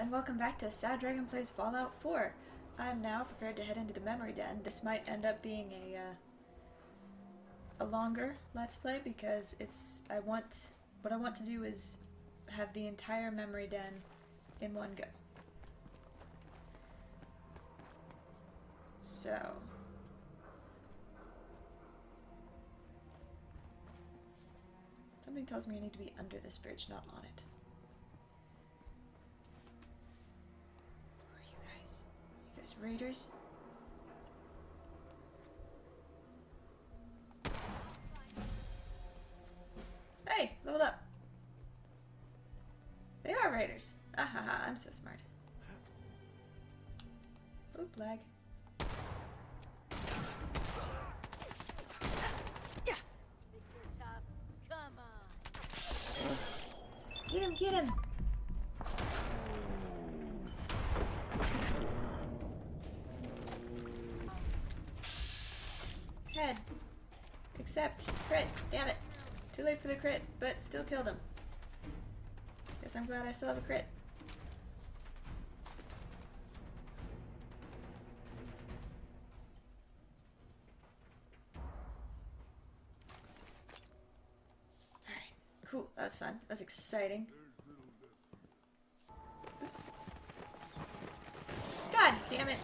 and welcome back to Sad Dragon Plays Fallout 4. I'm now prepared to head into the memory den. This might end up being a longer Let's Play because what I want to do is have the entire memory den in one go. So something tells me I need to be under this bridge, not on it. Who are you guys? You guys raiders? Hey, leveled up. They are raiders. Ahaha, I'm so smart. Oop, lag. Get him, get him! Head. Accept. Crit. Damn it. Too late for the crit, but still killed him. Guess I'm glad I still have a crit. Cool, that was fun. That was exciting. Oops. God damn it!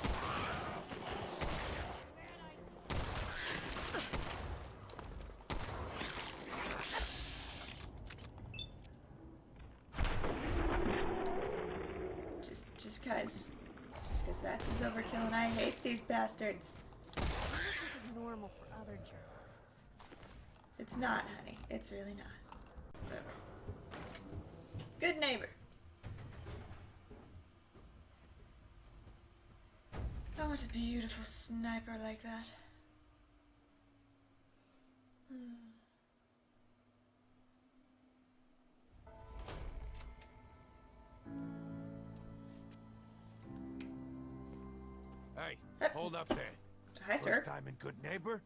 Just cause Vats is overkill and I hate these bastards. This is normal for other journalists. It's not, honey. It's really not. Whatever. Good neighbor. I want a beautiful sniper like that. Hey, hold up there. Hi, sir. First time in Good Neighbor?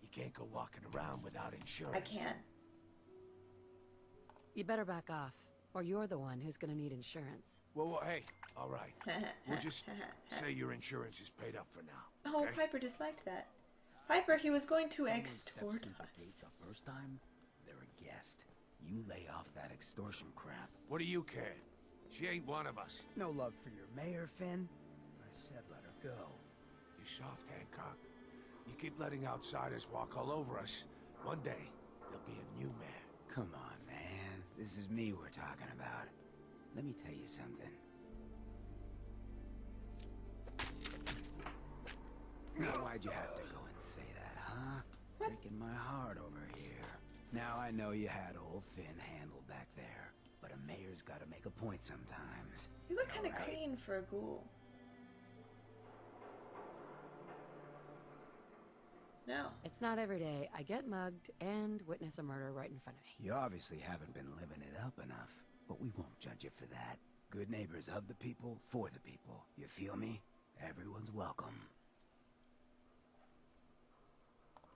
You can't go walking around without insurance. I can. You better back off, or you're the one who's gonna need insurance. Well, hey, all right. We'll just say your insurance is paid up for now. Oh, okay? Piper disliked that. Piper, he was going to extort us. The first time, they're a guest. You lay off that extortion crap. What do you care? She ain't one of us. No love for your mayor, Finn? I said let her go. You soft, Hancock. You keep letting outsiders walk all over us. One day, there'll be a new mayor. Come on, man. This is me we're talking about. Let me tell you something. Now, why'd you have to go and say that, huh? Breaking my heart over here. Now I know you had old Finn handled back there, but a mayor's gotta make a point sometimes. You look kind of Right? clean for a ghoul. No. It's not every day I get mugged and witness a murder right in front of me. You obviously haven't been living it up enough, but we won't judge you for that. Good neighbors of the people, for the people. You feel me? Everyone's welcome.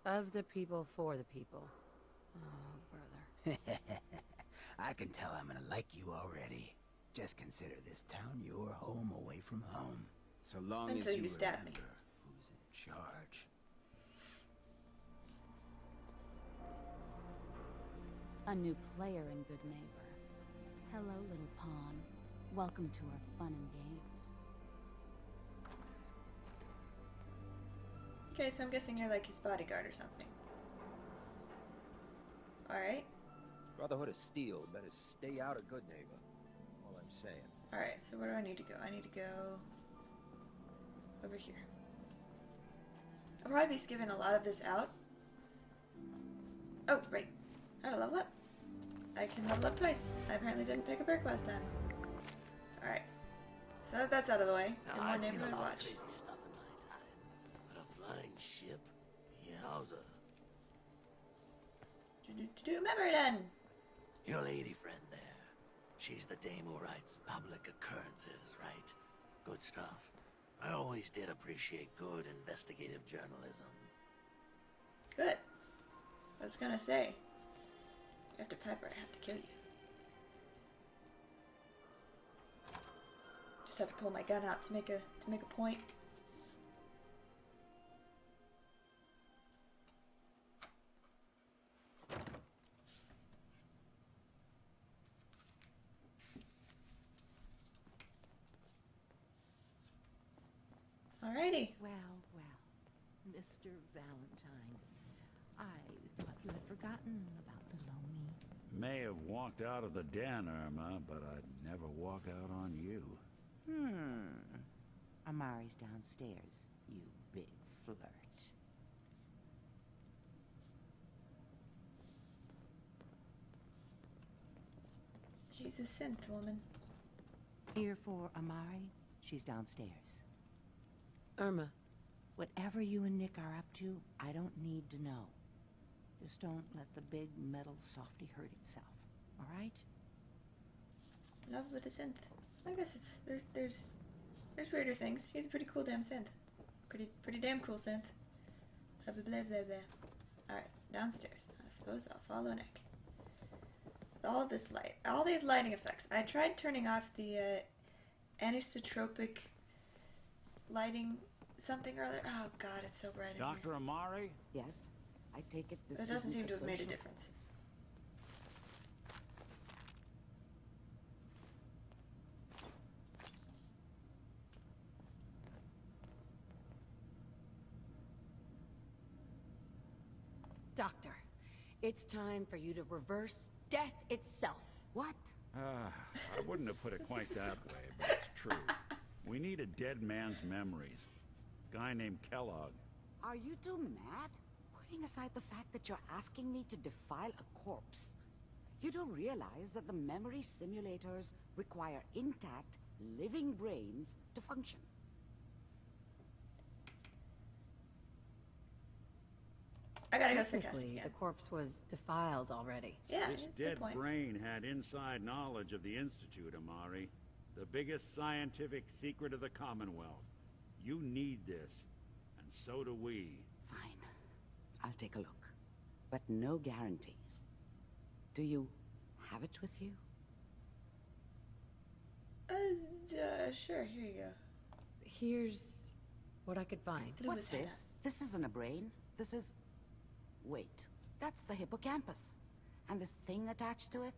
Of the people, for the people. Oh, brother. I can tell I'm gonna like you already. Just consider this town your home away from home. So long Until as you you stab me. remember who's in charge. A new player in Good Neighbor. Hello, little pawn. Welcome to our fun and games. Okay, so I'm guessing you're like his bodyguard or something. Alright. Brotherhood of Steel better stay out of Good Neighbor. All I'm saying. Alright, so where do I need to go? I need to go over here. I'll probably be skipping a lot of this out. Oh, right. How to level up? I can level up twice. I apparently didn't pick a perk last time. Alright. So that that's out of the way. And more I've seen a neighborhood lot of watch. crazy stuff in my time, but a flying ship, yowza. Memory den! Your lady friend there, she's the dame who writes public occurrences, right? Good stuff. I always did appreciate good investigative journalism. Good. I was gonna say. After Piper, I have to kill you. Just have to pull my gun out to make a point. Alrighty. Well, Mr. Valentine, I thought you had forgotten about the Lomi. May have walked out of the den, Irma, but I'd never walk out on you. Amari's downstairs, you big flirt. She's a synth woman. Here for Amari, she's downstairs. Irma, Whatever you and Nick are up to, I don't need to know. Just don't let the big metal softy hurt himself, all right? Love with a synth. I guess it's there's weirder things. He's a pretty cool damn synth. Pretty damn cool synth. Blah blah blah blah blah. Alright, downstairs. I suppose I'll follow Nick. All this light, all these lighting effects. I tried turning off the anisotropic lighting something or other. Oh god, it's so bright in here. Dr. Amari? Yes, I take it this It doesn't isn't seem to have made a social- difference. Doctor, it's time for you to reverse death itself. What? I wouldn't have put it quite that way, but it's true. We need a dead man's memories. Guy named Kellogg. Are you two mad? Putting aside the fact that you're asking me to defile a corpse, you don't realize that the memory simulators require intact, living brains to function. I gotta go sarcastic Technically, again. the corpse was defiled already. Yeah, This good dead point. brain had inside knowledge of the Institute, Amari. The biggest scientific secret of the Commonwealth. You need this, and so do we. Fine. I'll take a look. But no guarantees. Do you have it with you? Sure, here you go. Here's what I could find. Blew What's his head this? This isn't a brain. This is... Wait. That's the hippocampus. And this thing attached to it?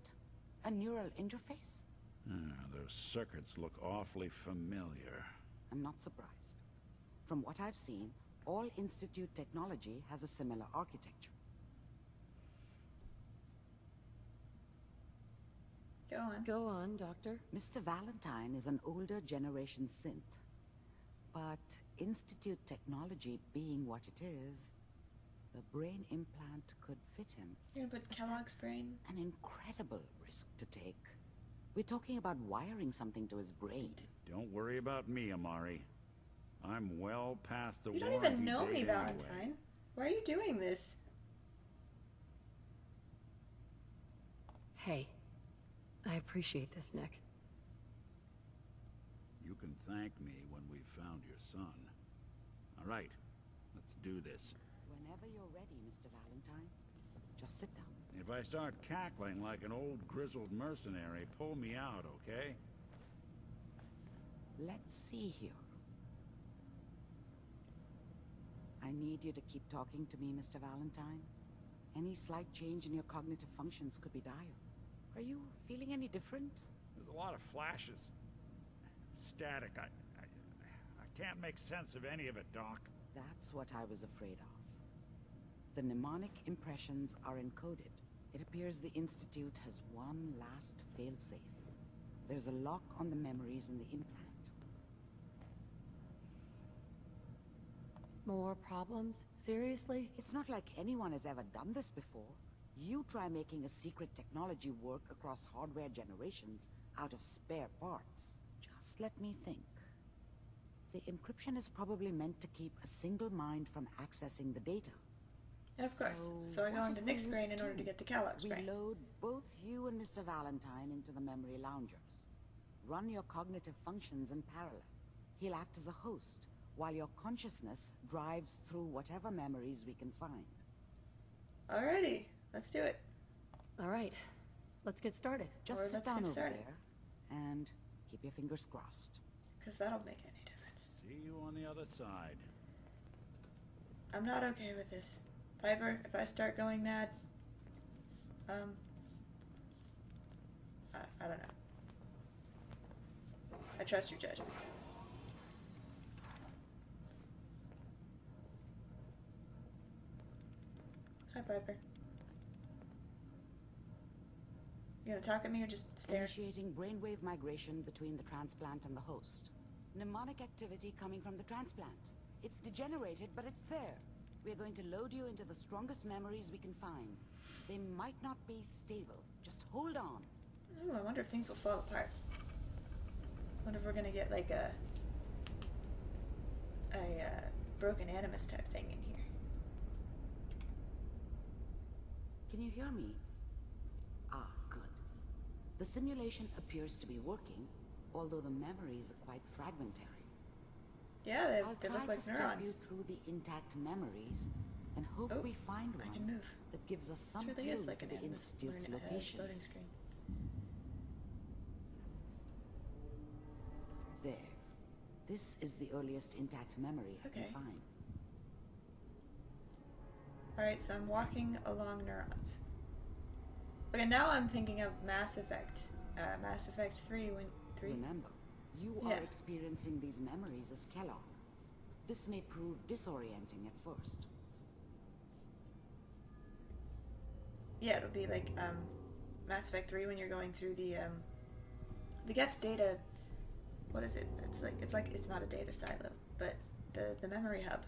A neural interface? Those circuits look awfully familiar. I'm not surprised. From what I've seen, all Institute technology has a similar architecture. Go on. Go on, Doctor. Mr. Valentine is an older generation synth. But Institute technology being what it is, the brain implant could fit him. You're gonna put Kellogg's brain? An incredible risk to take. We're talking about wiring something to his brain. Don't worry about me, Amari. I'm well past the You don't warranty even know me, date Valentine. anyway. Why are you doing this? Hey, I appreciate this, Nick. You can thank me when we've found your son. All right, let's do this. Whenever you're ready, Mr. Valentine, just sit down. If I start cackling like an old grizzled mercenary, pull me out, okay? Let's see here. I need you to keep talking to me, Mr. Valentine. Any slight change in your cognitive functions could be dire. Are you feeling any different? There's a lot of flashes. Static. I can't make sense of any of it, Doc. That's what I was afraid of. The mnemonic impressions are encoded. It appears the Institute has one last failsafe. There's a lock on the memories in the implant. More problems? Seriously? It's not like anyone has ever done this before. You try making a secret technology work across hardware generations out of spare parts. Just let me think. The encryption is probably meant to keep a single mind from accessing the data. Of course. So I go what into if Nick's we brain in use order to two? get to Kellogg's We brain. load both you and Mr. Valentine into the memory loungers. Run your cognitive functions in parallel. He'll act as a host, while your consciousness drives through whatever memories we can find. Alrighty, let's do it. All right, let's get started. Just Or sit let's down get over started. there and keep your fingers crossed. because that'll make any difference. See you on the other side. I'm not okay with this. Piper, if I start going mad, I don't know. I trust your judgment. Hi, Piper. You gonna talk at me or just stare? Initiating brainwave migration between the transplant and the host. Mnemonic activity coming from the transplant. It's degenerated, but it's there. We're going to load you into the strongest memories we can find. They might not be stable. Just hold on. Ooh, I wonder if things will fall apart. I wonder if we're gonna get like a broken animus type thing in here. Can you hear me? Ah, good. The simulation appears to be working, although the memories are quite fragmentary. Yeah, I'll they try look like to step neurons. you through the intact memories and hope Oh, we find I one can move. that gives us some This really clue is like to an the animus Institute's location. loading screen. There. This is the earliest intact memory I Okay. can find. Alright, so I'm walking along neurons. Okay, now I'm thinking of Mass Effect. Mass Effect 3 when 3? Remember, you Yeah. are experiencing these memories as Kellogg. This may prove disorienting at first. Yeah, it'll be like Mass Effect 3 when you're going through the Geth data. What is it? It's not a data silo, but the memory hub.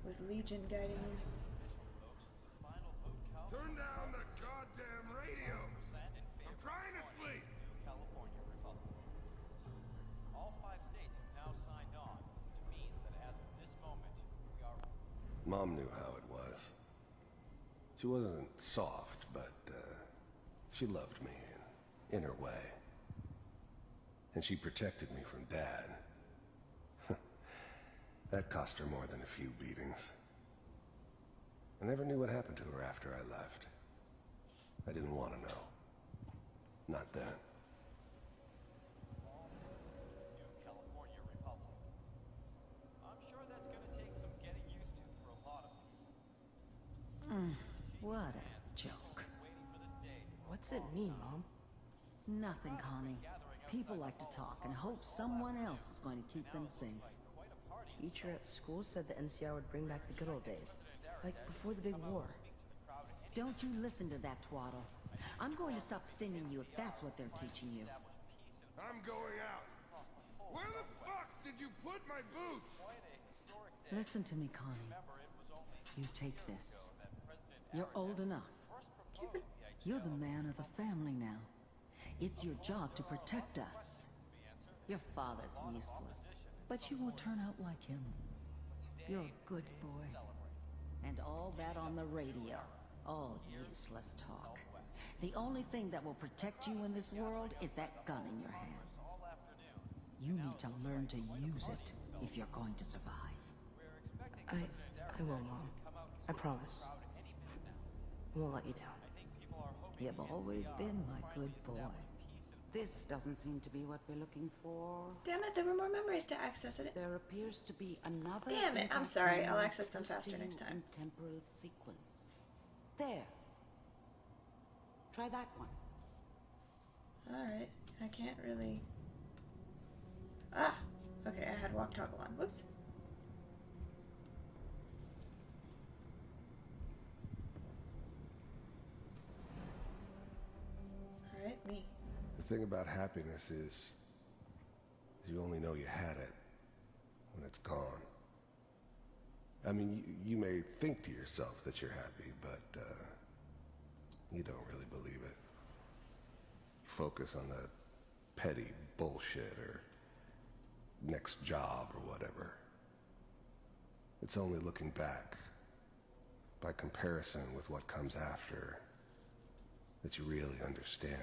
With Legion guiding you. Turn down the goddamn radio! I'm trying to sleep! California Republic. All 5 states have now signed on, which means that as of this moment, we are... Mom knew how it was. She wasn't soft, but she loved me in her way. And she protected me from Dad. That cost her more than a few beatings. I never knew what happened to her after I left. I didn't want to know. Not then. New California Republic. I'm sure that's gonna take some getting used to for a lot of people. What a joke. What's it mean, Mom? Nothing, Connie. People like to talk and hope someone else is going to keep them safe. Teacher at school said the NCR would bring back the good old days. Like before the big war. Don't you listen to that twaddle. I'm going to stop sending you if that's what they're teaching you. I'm going out. Where the fuck did you put my boots? Listen to me, Connie. You take this. You're old enough. You're the man of the family now. It's your job to protect us. Your father's useless, but you won't turn out like him. You're a good boy. And all that on the radio. All useless talk. The only thing that will protect you in this world is that gun in your hands. You need to learn to use it if you're going to survive. I will, Mom. I promise. I won't let you down. You've always been my good boy. This doesn't seem to be what we're looking for. Damn it, there were more memories to access it. There appears to be another... Damn it, I'm intact sorry. I'll memory access them close faster to next you time. in temporal sequence. There. Try that one. Alright, I can't really... Ah! Okay, I had walk toggle on. Whoops. Alright, me. The thing about happiness is you only know you had it when it's gone. I mean, you may think to yourself that you're happy, but you don't really believe it. Focus on that petty bullshit or next job or whatever. It's only looking back, by comparison with what comes after, that you really understand.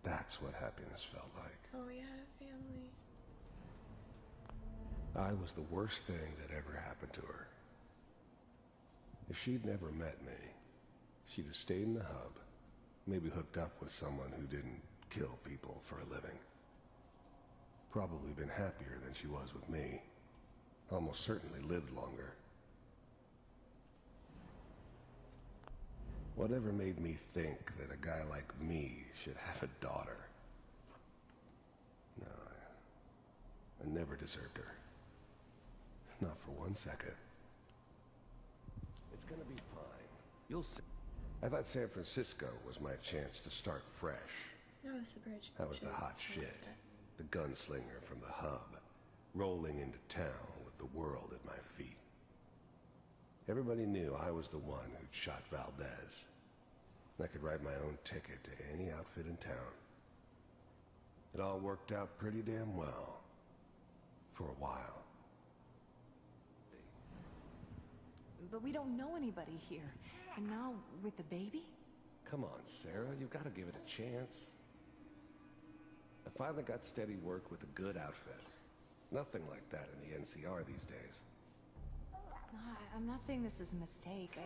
That's what happiness felt like. Oh, we had a family. I was the worst thing that ever happened to her. If she'd never met me, she'd have stayed in the hub. Maybe hooked up with someone who didn't kill people for a living. Probably been happier than she was with me. Almost certainly lived longer. Whatever made me think that a guy like me should have a daughter? No, I never deserved her. Not for 1 second. It's gonna be fine. You'll see. I thought San Francisco was my chance to start fresh. No, it's the bridge. I was the hot shit. The gunslinger from the hub. Rolling into town with the world at my feet. Everybody knew I was the one who'd shot Valdez. I could write my own ticket to any outfit in town. It all worked out pretty damn well. For a while. But we don't know anybody here. And now, with the baby? Come on, Sarah, you've got to give it a chance. I finally got steady work with a good outfit. Nothing like that in the NCR these days. No, I'm not saying this was a mistake.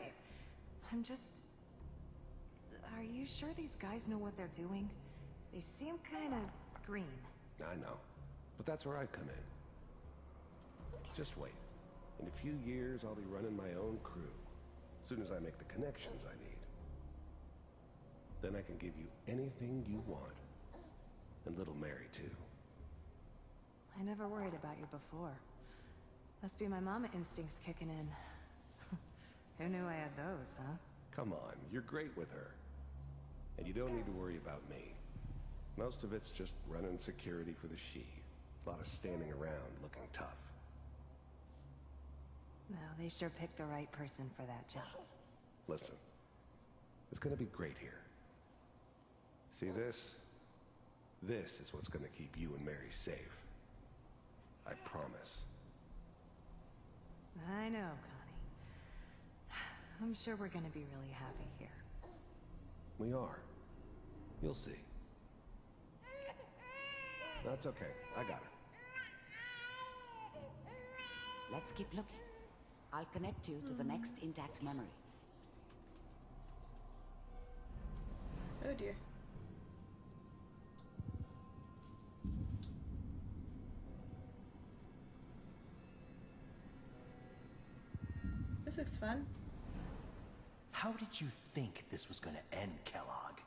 I'm just... Are you sure these guys know what they're doing? They seem kind of green. I know. But that's where I come in. Just wait. In a few years, I'll be running my own crew. As soon as I make the connections I need. Then I can give you anything you want. And little Mary, too. I never worried about you before. Must be my mama instincts kicking in. Who knew I had those, huh? Come on, you're great with her. And you don't need to worry about me. Most of it's just running security for the she. A lot of standing around looking tough. No, they sure picked the right person for that job. Listen, it's gonna be great here. See this? This is what's gonna keep you and Mary safe. I promise. I know, Connie. I'm sure we're gonna be really happy here. We are. You'll see. That's okay. I got it. Let's keep looking. I'll connect you to the next intact memory. Oh dear. This looks fun. How did you think this was gonna end, Kellogg?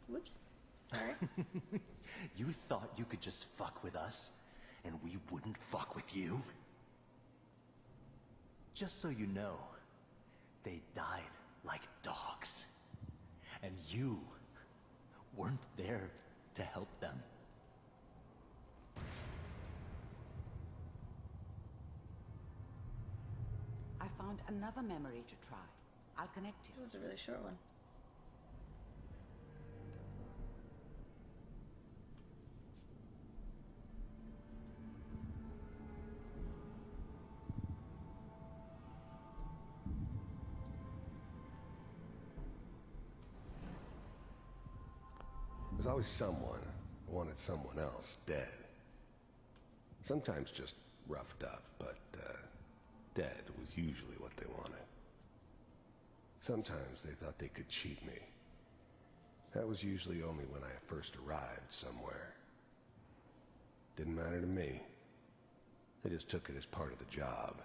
Whoops. Sorry. You thought you could just fuck with us, and we wouldn't fuck with you? Just so you know, they died like dogs. And you weren't there to help them. I found another memory to try. I'll connect you. That was a really short one. There's always someone who wanted someone else dead. Sometimes just roughed up, but dead was usually what they wanted. Sometimes they thought they could cheat me. That was usually only when I first arrived somewhere. Didn't matter to me. They just took it as part of the job.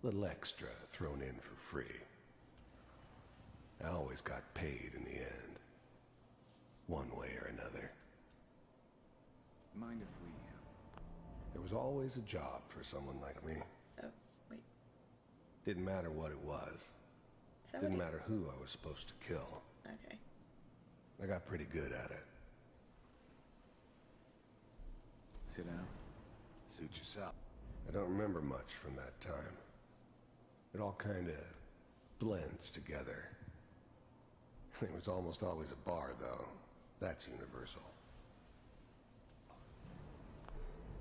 Little extra thrown in for free. I always got paid in the end. One way or another. Mind if we... There was always a job for someone like me. Oh, wait. Didn't matter what it was. Didn't matter who I was supposed to kill. Okay. I got pretty good at it. Sit down. Suit yourself. I don't remember much from that time. It all kind of blends together. There was almost always a bar, though. That's universal.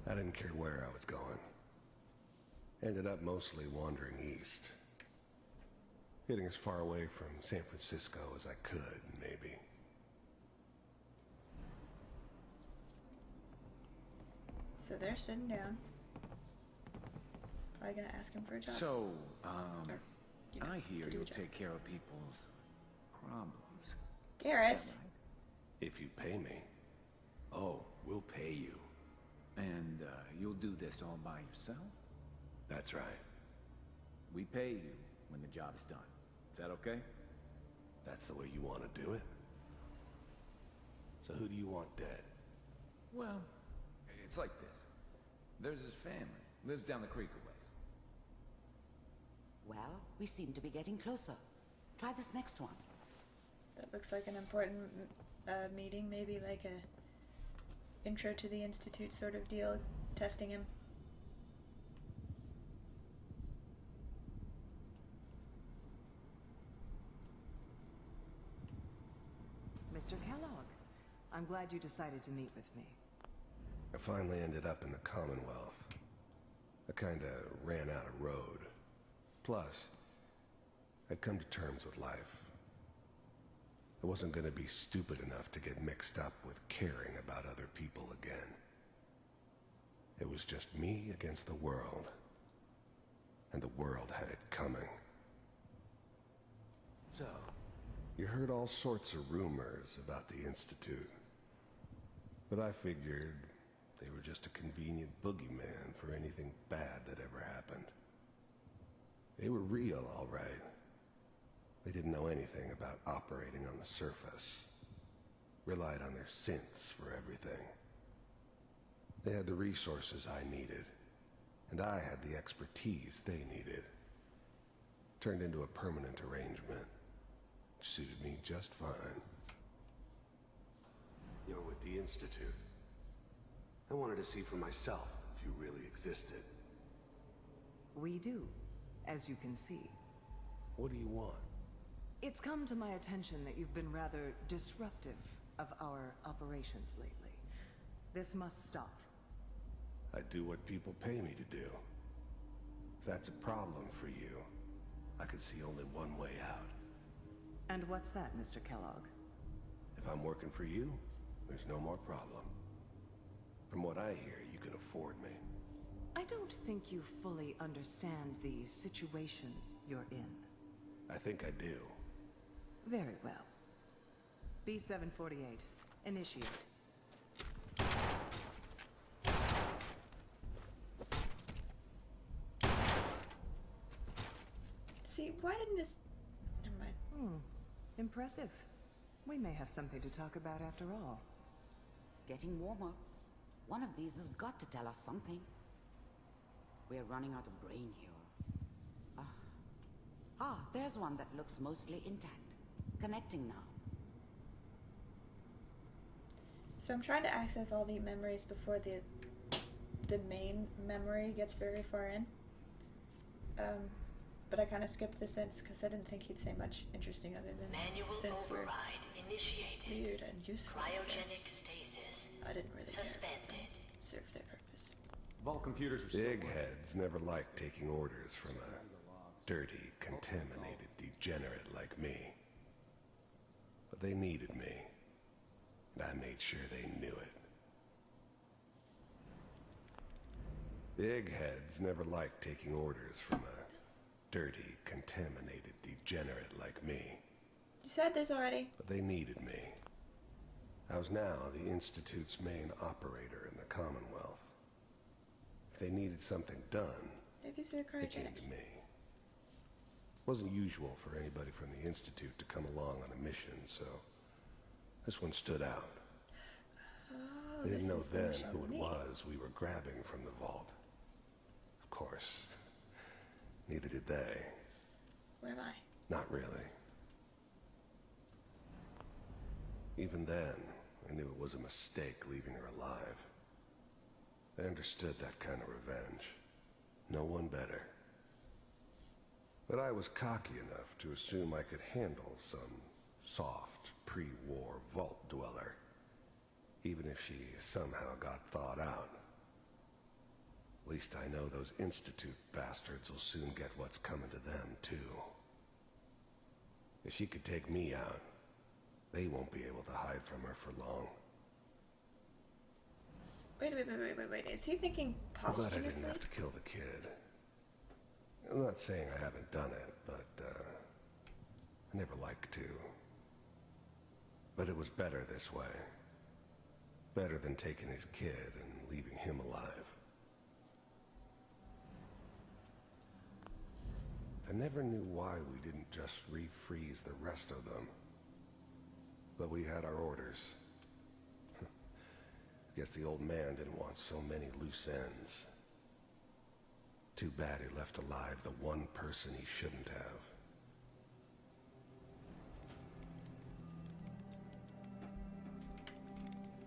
I didn't care where I was going. Ended up mostly wandering east. Getting as far away from San Francisco as I could, maybe. So they're sitting down. Probably gonna ask him for a job. So, Or you know, I hear to do a you'll job. take care of people's problems. Garrus. If you pay me. Oh, we'll pay you. And you'll do this all by yourself? That's right. We pay you when the job's done. Is that okay? That's the way you want to do it? So who do you want dead? Well, it's like this. There's his family. Lives down the creek a ways. Well, we seem to be getting closer. Try this next one. That looks like an important meeting, maybe like a intro to the Institute sort of deal, testing him. Mr. Kellogg, I'm glad you decided to meet with me. I finally ended up in the Commonwealth. I kinda ran out of road. Plus, I'd come to terms with life. I wasn't gonna be stupid enough to get mixed up with caring about other people again. It was just me against the world. And the world had it coming. So, you heard all sorts of rumors about the Institute. But I figured they were just a convenient boogeyman for anything bad that ever happened. They were real, all right. They didn't know anything about operating on the surface. Relied on their synths for everything. They had the resources I needed, and I had the expertise they needed. Turned into a permanent arrangement. Suited me just fine. You're with the Institute. I wanted to see for myself if you really existed. We do, as you can see. What do you want? It's come to my attention that you've been rather disruptive of our operations lately. This must stop. I do what people pay me to do. If that's a problem for you, I could see only one way out. And what's that, Mr. Kellogg? If I'm working for you, there's no more problem. From what I hear, you can afford me. I don't think you fully understand the situation you're in. I think I do. Very well. B-748, initiate. See, why didn't this... Never mind. Impressive. We may have something to talk about after all. Getting warmer. One of these has got to tell us something. We're running out of brain here. There's one that looks mostly intact. Connecting now. So I'm trying to access all the memories before the main memory gets very far in. But I kind of skipped the synths because I didn't think he'd say much interesting other than synths were weird and useful. Cryogenic stasis. I didn't really care. Suspended. Serve their purpose. Vault computers are still Big heads never liked taking orders from a dirty, contaminated degenerate like me. But they needed me. And I made sure they knew it. Big heads never liked taking orders from a dirty, contaminated degenerate like me. You said this already. But they needed me. I was now the Institute's main operator in the Commonwealth. If they needed something done, Maybe these are the they came cryogenics. to me. It wasn't usual for anybody from the Institute to come along on a mission, so this one stood out. Oh, They this didn't know is the then mission who with it me. was we were grabbing from the vault. Of course, neither did they. Where am I? Not really. Even then, I knew it was a mistake leaving her alive. I understood that kind of revenge. No one better. But I was cocky enough to assume I could handle some soft, pre-war vault dweller, even if she somehow got thawed out. At least I know those Institute bastards will soon get what's coming to them, too. If she could take me out, they won't be able to hide from her for long. Wait. Is he thinking I'm glad I posthumously? didn't have to kill the kid. I'm not saying I haven't done it, but I never liked to. But it was better this way. Better than taking his kid and leaving him alive. I never knew why we didn't just refreeze the rest of them. But we had our orders. Guess the old man didn't want so many loose ends. Too bad he left alive the one person he shouldn't have.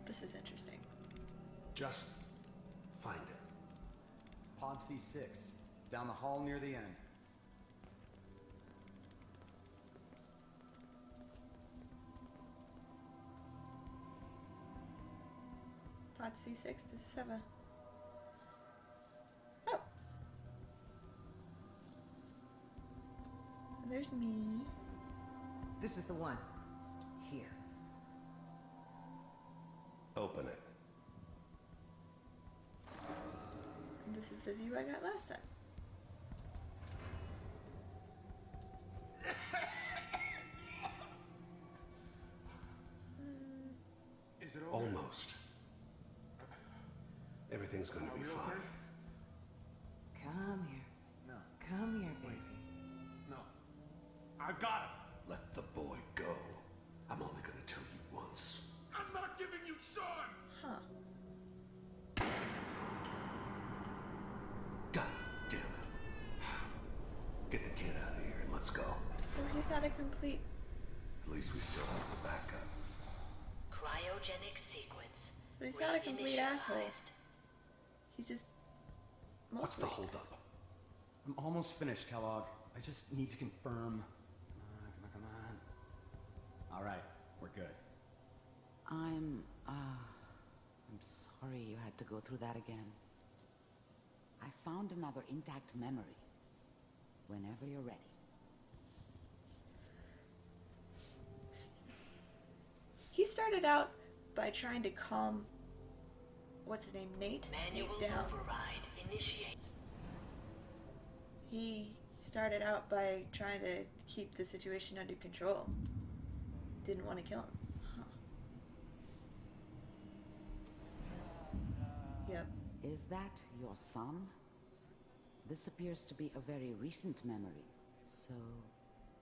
This is interesting. Just find it. Pod C6, down the hall near the end. Pod C6, does this have a... Oh! And there's me. This is the one. Here. Open it. And this is the view I got last time. Is it over? Almost. Everything's gonna be fine. Come here. No. Come here, baby. No. I got him. Let the boy go. I'm only gonna tell you once. I'm not giving you Sean. Huh. God damn it. Get the kid out of here and let's go. So he's not a complete... At least we still have the backup. Cryogenic sequence. But he's not a complete asshole. He's just... What's the mostly holdup? I'm almost finished, Kellogg. I just need to confirm. Come on. All right, we're good. I'm sorry you had to go through that again. I found another intact memory. Whenever you're ready. He started out by trying to calm... What's his name? Nate? Manual Nate down. override initiate. He started out by trying to keep the situation under control. Didn't want to kill him. Huh. Yep. Is that your son? This appears to be a very recent memory. So,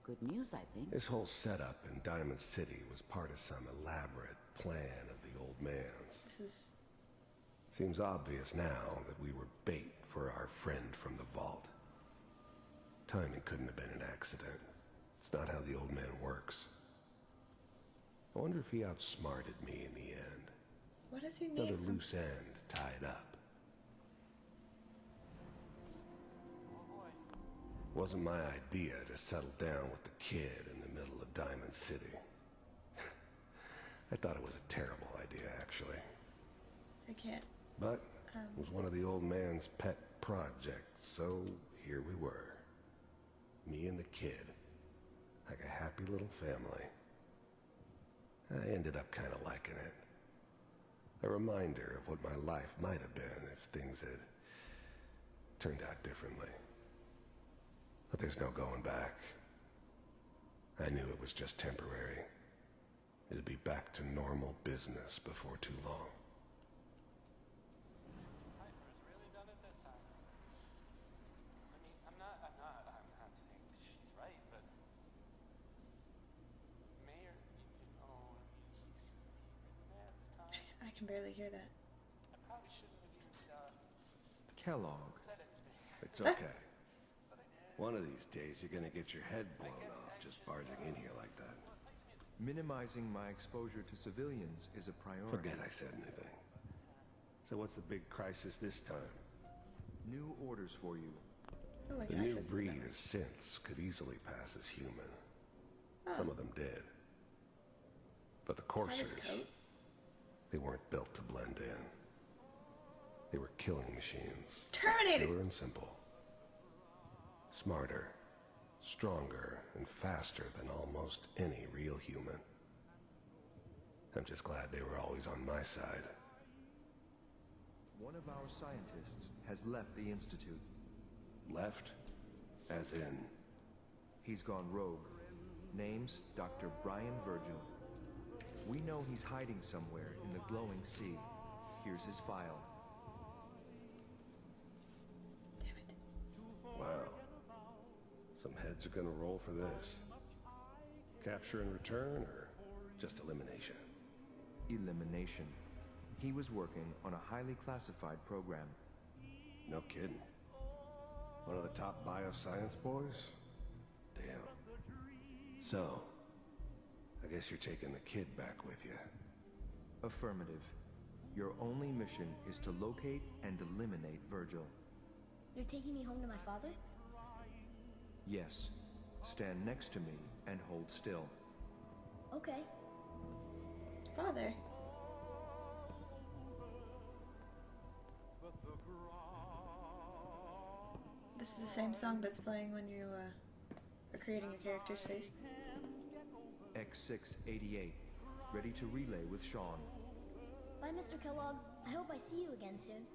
good news, I think. This whole setup in Diamond City was part of some elaborate plan of the old man's. This is... Seems obvious now that we were bait for our friend from the vault. Timing couldn't have been an accident. It's not how the old man works. I wonder if he outsmarted me in the end. What does he need Another from... loose end tied up. Wasn't my idea to settle down with the kid in the middle of Diamond City. I thought it was a terrible idea, actually. I can't... But it was one of the old man's pet projects, so here we were. Me and the kid. Like a happy little family. I ended up kind of liking it. A reminder of what my life might have been if things had turned out differently. But there's no going back. I knew it was just temporary. It'd be back to normal business before too long. Piper's really done it this time. I mean, I'm not saying she's right, but Mayor, he's gonna be mayor at the time. I can barely hear that. I probably shouldn't have even Kellogg. said anything. It's okay. One of these days you're gonna get your head blown off just barging in here like that. Minimizing my exposure to civilians is a priority. Forget I said anything. So what's the big crisis this time? New orders for you. Oh, I The can new access this breed memory. of synths could easily pass as human. Oh. Some of them did. But the How does coursers, coat? they weren't built to blend in. They were killing machines. Terminators! Pure and simple. Smarter, stronger, and faster than almost any real human. I'm just glad they were always on my side. One of our scientists has left the Institute. Left? As in? He's gone rogue. Name's Dr. Brian Virgil. We know he's hiding somewhere in the glowing sea. Here's his file. Wow. Some heads are gonna roll for this. Capture and return, or just elimination? Elimination. He was working on a highly classified program. No kidding. One of the top bioscience boys? Damn. So, I guess you're taking the kid back with you. Affirmative. Your only mission is to locate and eliminate Virgil. You're taking me home to my father? Yes. Stand next to me and hold still. Okay. Father. This is the same song that's playing when you are creating a character's face. X688. Ready to relay with Sean. Bye, Mr. Kellogg. I hope I see you again soon.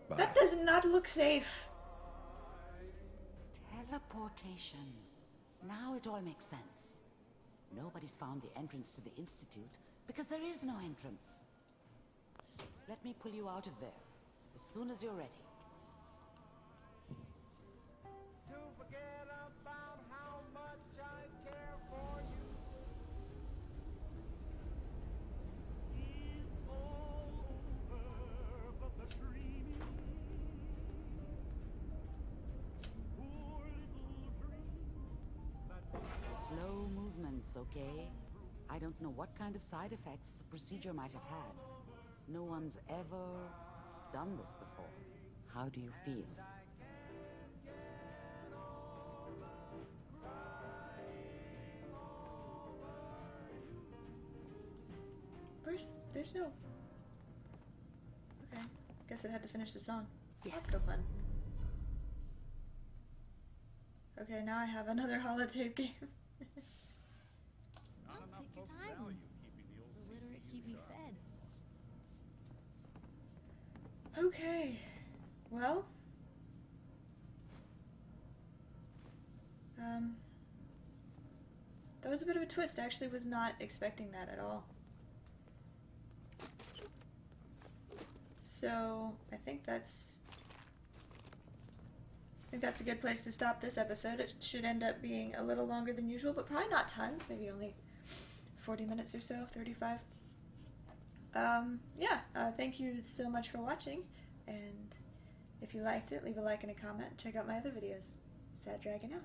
Bye. That does not look safe. Teleportation. Now it all makes sense. Nobody's found the entrance to the Institute because there is no entrance. Let me pull you out of there as soon as you're ready. To forget about how much I care for you. It's all over, but the dreaming. Poor little dream. Slow movements, okay? I don't know what kind of side effects the procedure might have had. No one's ever done this before. How do you feel? There's no... Okay. Guess it had to finish the song. Yes. Octoplan. Okay, now I have another holotape game. Take your time. The literate keep me fed. Okay. Well. That was a bit of a twist. I actually was not expecting that at all. So, I think that's a good place to stop this episode. It should end up being a little longer than usual, but probably not tons. Maybe only 40 minutes or so, 35. Yeah, thank you so much for watching, and if you liked it, leave a like and a comment. Check out my other videos. Sad Dragon out.